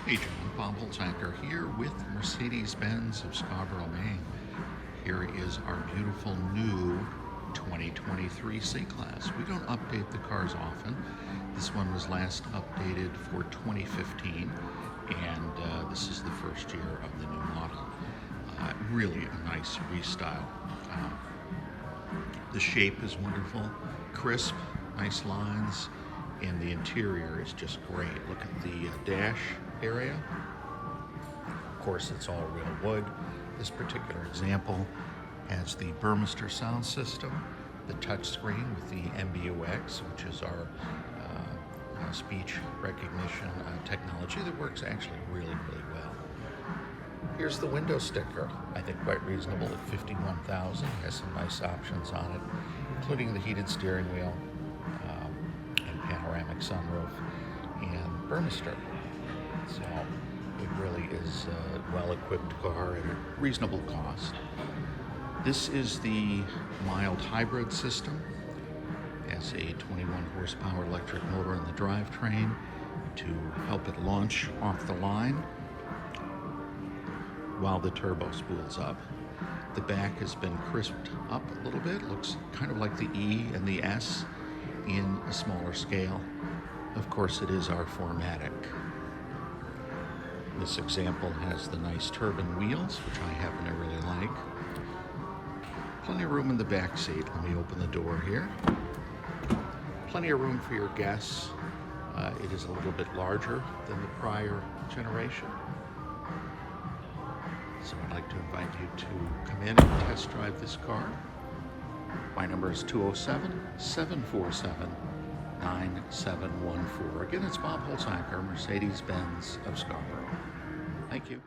Hey John, Bob Holzhacker here with Mercedes-Benz of Scarborough, Maine. Here is our beautiful new 2023 C-Class. We don't update the cars often. This one was last updated for 2015, and this is the first year of the new model. Really a nice restyle. The shape is wonderful, crisp, nice lines, and the interior is just great. Look at the dash area. Of course, it's all real wood. This particular example has the Burmester sound system, the touchscreen with the MB-TEX, which is our speech recognition technology that works actually really well. Here's the window sticker. I think quite reasonable at $51,000. Has some nice options on it, including the heated steering wheel, and panoramic sunroof, and Burmester. So it really is a well-equipped car at a reasonable cost. This is the mild hybrid system. It has a 21 horsepower electric motor in the drivetrain to help it launch off the line while the turbo spools up. The back has been crisped up a little bit. Looks kind of like the E and the S in a smaller scale. Of course, it is our 4MATIC. This example has the nice turbine wheels, which I happen to really like. Plenty of room in the back seat. Let me open the door here. Plenty of room for your guests. It is a little bit larger than the prior generation. So I'd like to invite you to come in and test drive this car. My number is 207-747-9714. Again, it's Bob Holzhacker, Mercedes-Benz of Scarborough. Thank you.